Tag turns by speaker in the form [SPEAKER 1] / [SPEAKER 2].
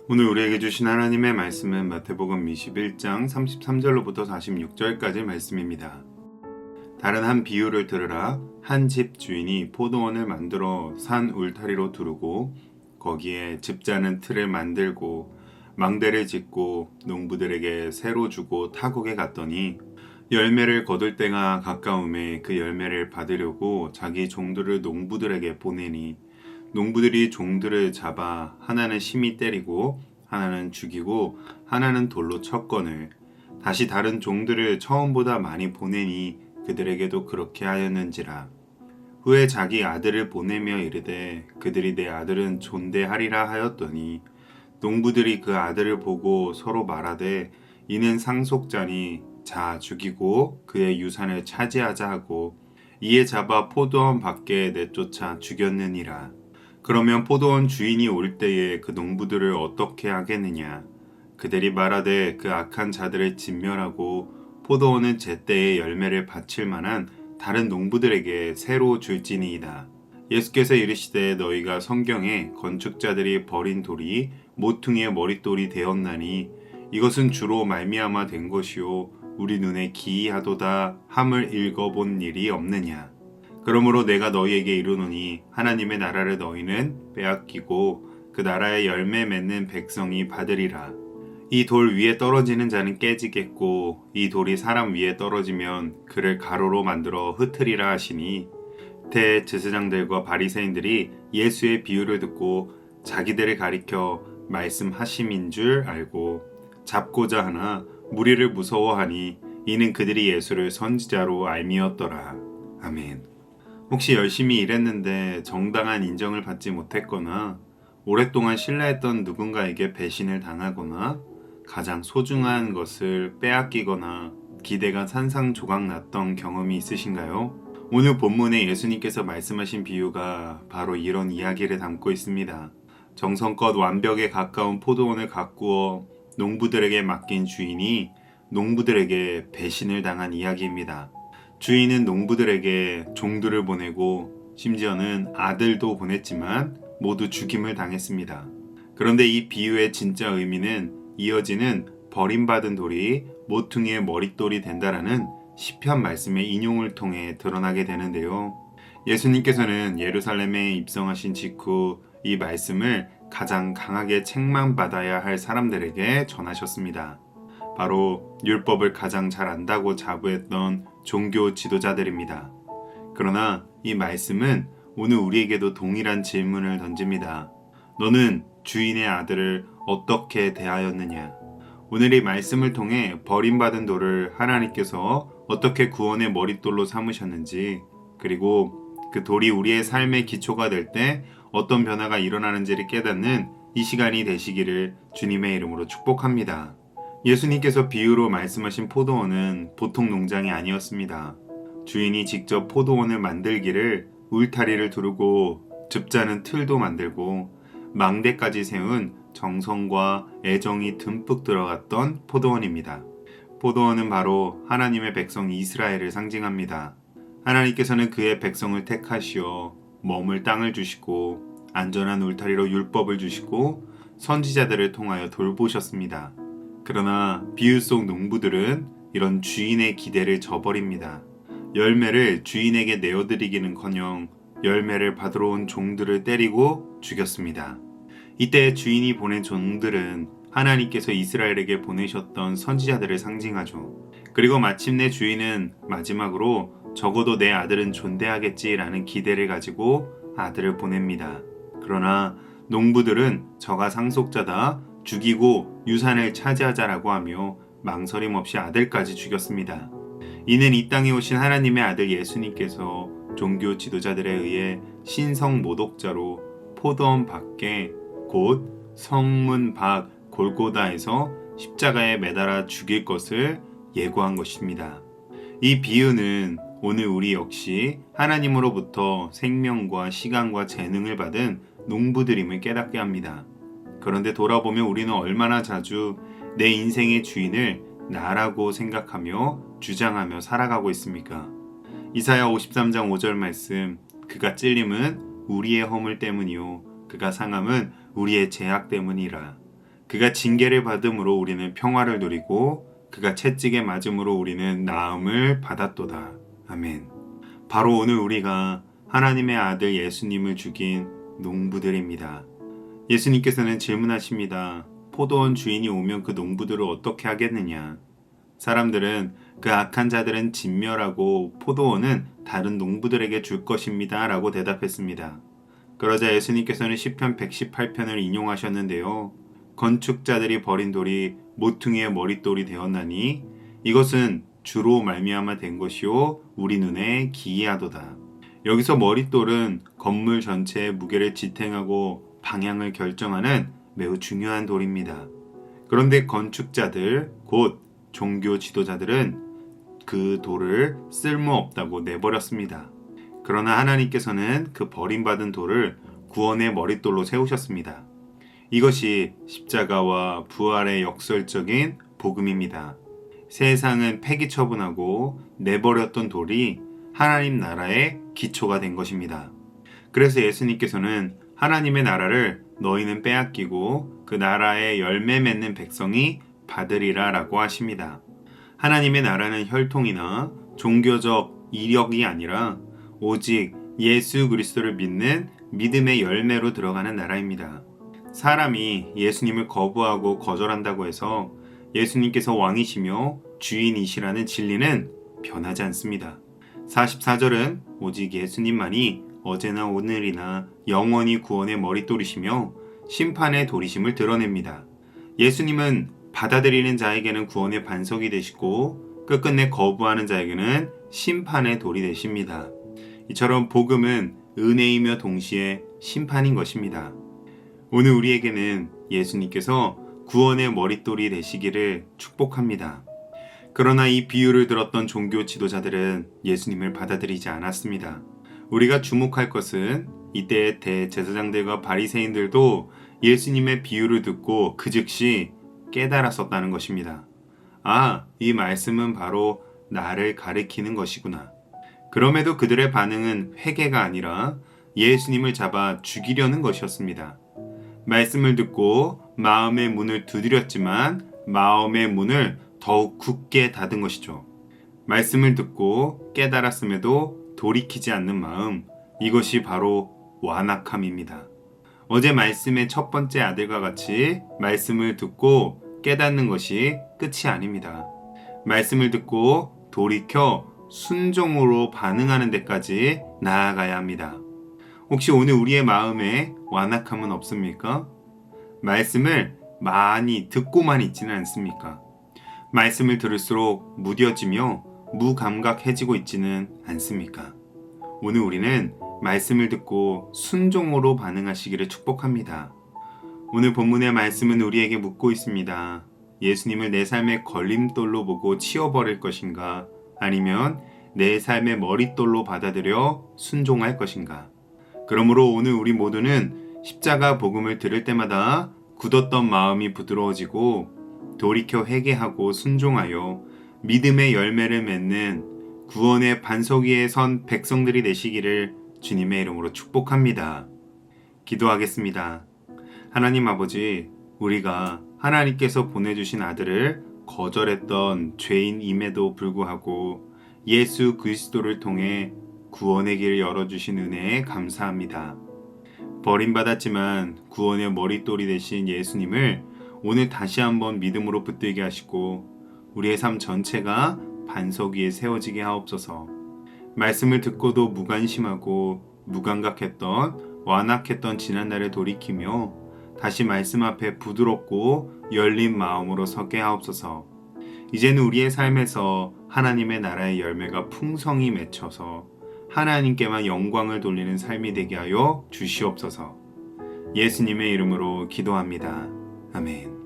[SPEAKER 1] 오늘 우리에게 주신 하나님의 말씀은 마태복음 21장 33절로부터 46절까지 말씀입니다. 다른 한 비유를 들으라. 한 집 주인이 포도원을 만들어 산 울타리로 두르고 거기에 즙자는 틀을 만들고 망대를 짓고 농부들에게 새로 주고 타국에 갔더니 열매를 거둘 때가 가까움에 그 열매를 받으려고 자기 종들을 농부들에게 보내니 농부들이 종들을 잡아 하나는 심히 때리고 하나는 죽이고 하나는 돌로 쳤거늘 다시 다른 종들을 처음보다 많이 보내니 그들에게도 그렇게 하였는지라. 후에 자기 아들을 보내며 이르되 그들이 내 아들은 존대하리라 하였더니 농부들이 그 아들을 보고 서로 말하되 이는 상속자니 자 죽이고 그의 유산을 차지하자 하고 이에 잡아 포도원 밖에 내쫓아 죽였느니라. 그러면 포도원 주인이 올 때에 그 농부들을 어떻게 하겠느냐? 그들이 말하되 그 악한 자들을 진멸하고 포도원은 제때에 열매를 바칠 만한 다른 농부들에게 새로 줄지니이다. 예수께서 이르시되 너희가 성경에 건축자들이 버린 돌이 모퉁이의 머릿돌이 되었나니 이것은 주로 말미암아 된 것이요 우리 눈에 기이하도다 함을 읽어본 일이 없느냐. 그러므로 내가 너희에게 이르노니 하나님의 나라를 너희는 빼앗기고 그 나라의 열매 맺는 백성이 받으리라. 이 돌 위에 떨어지는 자는 깨지겠고 이 돌이 사람 위에 떨어지면 그를 가로로 만들어 흩으리라 하시니 대제사장들과 바리새인들이 예수의 비유를 듣고 자기들을 가리켜 말씀하심인 줄 알고 잡고자 하나 무리를 무서워하니 이는 그들이 예수를 선지자로 알미었더라. 아멘. 혹시 열심히 일했는데 정당한 인정을 받지 못했거나 오랫동안 신뢰했던 누군가에게 배신을 당하거나 가장 소중한 것을 빼앗기거나 기대가 산산조각 났던 경험이 있으신가요? 오늘 본문에 예수님께서 말씀하신 비유가 바로 이런 이야기를 담고 있습니다. 정성껏 완벽에 가까운 포도원을 가꾸어 농부들에게 맡긴 주인이 농부들에게 배신을 당한 이야기입니다. 주인은 농부들에게 종들을 보내고 심지어는 아들도 보냈지만 모두 죽임을 당했습니다. 그런데 이 비유의 진짜 의미는 이어지는 버림받은 돌이 모퉁이의 머릿돌이 된다라는 시편 말씀의 인용을 통해 드러나게 되는데요. 예수님께서는 예루살렘에 입성하신 직후 이 말씀을 가장 강하게 책망받아야 할 사람들에게 전하셨습니다. 바로 율법을 가장 잘 안다고 자부했던 종교 지도자들입니다. 그러나 이 말씀은 오늘 우리에게도 동일한 질문을 던집니다. 너는 주인의 아들을 어떻게 대하였느냐? 오늘 이 말씀을 통해 버림받은 돌을 하나님께서 어떻게 구원의 머릿돌로 삼으셨는지, 그리고 그 돌이 우리의 삶의 기초가 될 때 어떤 변화가 일어나는지를 깨닫는 이 시간이 되시기를 주님의 이름으로 축복합니다. 예수님께서 비유로 말씀하신 포도원은 보통 농장이 아니었습니다. 주인이 직접 포도원을 만들기를 울타리를 두르고 즙자는 틀도 만들고 망대까지 세운 정성과 애정이 듬뿍 들어갔던 포도원입니다. 포도원은 바로 하나님의 백성 이스라엘을 상징합니다. 하나님께서는 그의 백성을 택하시어 머물 땅을 주시고 안전한 울타리로 율법을 주시고 선지자들을 통하여 돌보셨습니다. 그러나 비유 속 농부들은 이런 주인의 기대를 저버립니다. 열매를 주인에게 내어드리기는커녕 열매를 받으러 온 종들을 때리고 죽였습니다. 이때 주인이 보낸 종들은 하나님께서 이스라엘에게 보내셨던 선지자들을 상징하죠. 그리고 마침내 주인은 마지막으로 적어도 내 아들은 존대하겠지라는 기대를 가지고 아들을 보냅니다. 그러나 농부들은 저가 상속자다, 죽이고 유산을 차지하자라고 하며 망설임 없이 아들까지 죽였습니다. 이는 이 땅에 오신 하나님의 아들 예수님께서 종교 지도자들에 의해 신성 모독자로 포도원 밖에 곧 성문 밖 골고다에서 십자가에 매달아 죽일 것을 예고한 것입니다. 이 비유는 오늘 우리 역시 하나님으로부터 생명과 시간과 재능을 받은 농부들임을 깨닫게 합니다. 그런데 돌아보면 우리는 얼마나 자주 내 인생의 주인을 나라고 생각하며 주장하며 살아가고 있습니까? 이사야 53장 5절 말씀, 그가 찔림은 우리의 허물 때문이요 그가 상함은 우리의 죄악 때문이라. 그가 징계를 받음으로 우리는 평화를 누리고 그가 채찍에 맞음으로 우리는 나음을 받았도다. 아멘. 바로 오늘 우리가 하나님의 아들 예수님을 죽인 농부들입니다. 예수님께서는 질문하십니다. 포도원 주인이 오면 그 농부들을 어떻게 하겠느냐? 사람들은 그 악한 자들은 진멸하고 포도원은 다른 농부들에게 줄 것입니다. 라고 대답했습니다. 그러자 예수님께서는 시편 118편을 인용하셨는데요. 건축자들이 버린 돌이 모퉁이의 머릿돌이 되었나니 이것은 주로 말미암아 된 것이요 우리 눈에 기이하도다. 여기서 머릿돌은 건물 전체의 무게를 지탱하고 방향을 결정하는 매우 중요한 돌입니다. 그런데 건축자들, 곧 종교 지도자들은 그 돌을 쓸모없다고 내버렸습니다. 그러나 하나님께서는 그 버림받은 돌을 구원의 머릿돌로 세우셨습니다. 이것이 십자가와 부활의 역설적인 복음입니다. 세상은 폐기 처분하고 내버렸던 돌이 하나님 나라의 기초가 된 것입니다. 그래서 예수님께서는 하나님의 나라를 너희는 빼앗기고 그 나라의 열매 맺는 백성이 받으리라 라고 하십니다. 하나님의 나라는 혈통이나 종교적 이력이 아니라 오직 예수 그리스도를 믿는 믿음의 열매로 들어가는 나라입니다. 사람이 예수님을 거부하고 거절한다고 해서 예수님께서 왕이시며 주인이시라는 진리는 변하지 않습니다. 44절은 오직 예수님만이 어제나 오늘이나 영원히 구원의 머릿돌이시며 심판의 돌이심을 드러냅니다. 예수님은 받아들이는 자에게는 구원의 반석이 되시고 끝끝내 거부하는 자에게는 심판의 돌이 되십니다. 이처럼 복음은 은혜이며 동시에 심판인 것입니다. 오늘 우리에게는 예수님께서 구원의 머릿돌이 되시기를 축복합니다. 그러나 이 비유를 들었던 종교 지도자들은 예수님을 받아들이지 않았습니다. 우리가 주목할 것은 이때의 대제사장들과 바리새인들도 예수님의 비유를 듣고 그 즉시 깨달았었다는 것입니다. 아, 이 말씀은 바로 나를 가리키는 것이구나. 그럼에도 그들의 반응은 회개가 아니라 예수님을 잡아 죽이려는 것이었습니다. 말씀을 듣고 마음의 문을 두드렸지만 마음의 문을 더욱 굳게 닫은 것이죠. 말씀을 듣고 깨달았음에도 돌이키지 않는 마음, 이것이 바로 완악함입니다. 어제 말씀의 첫 번째 아들과 같이 말씀을 듣고 깨닫는 것이 끝이 아닙니다. 말씀을 듣고 돌이켜 순종으로 반응하는 데까지 나아가야 합니다. 혹시 오늘 우리의 마음에 완악함은 없습니까? 말씀을 많이 듣고만 있지는 않습니까? 말씀을 들을수록 무뎌지며 무감각해지고 있지는 않습니까? 오늘 우리는 말씀을 듣고 순종으로 반응하시기를 축복합니다. 오늘 본문의 말씀은 우리에게 묻고 있습니다. 예수님을 내 삶의 걸림돌로 보고 치워버릴 것인가? 아니면 내 삶의 머릿돌로 받아들여 순종할 것인가? 그러므로 오늘 우리 모두는 십자가 복음을 들을 때마다 굳었던 마음이 부드러워지고 돌이켜 회개하고 순종하여 믿음의 열매를 맺는 구원의 반석 위에 선 백성들이 되시기를 주님의 이름으로 축복합니다. 기도하겠습니다. 하나님 아버지, 우리가 하나님께서 보내주신 아들을 거절했던 죄인임에도 불구하고 예수 그리스도를 통해 구원의 길을 열어주신 은혜에 감사합니다. 버림받았지만 구원의 머릿돌이 되신 예수님을 오늘 다시 한번 믿음으로 붙들게 하시고 우리의 삶 전체가 반석 위에 세워지게 하옵소서. 말씀을 듣고도 무관심하고 무감각했던 완악했던 지난날을 돌이키며 다시 말씀 앞에 부드럽고 열린 마음으로 서게 하옵소서. 이제는 우리의 삶에서 하나님의 나라의 열매가 풍성히 맺혀서 하나님께만 영광을 돌리는 삶이 되게 하여 주시옵소서. 예수님의 이름으로 기도합니다. 아멘.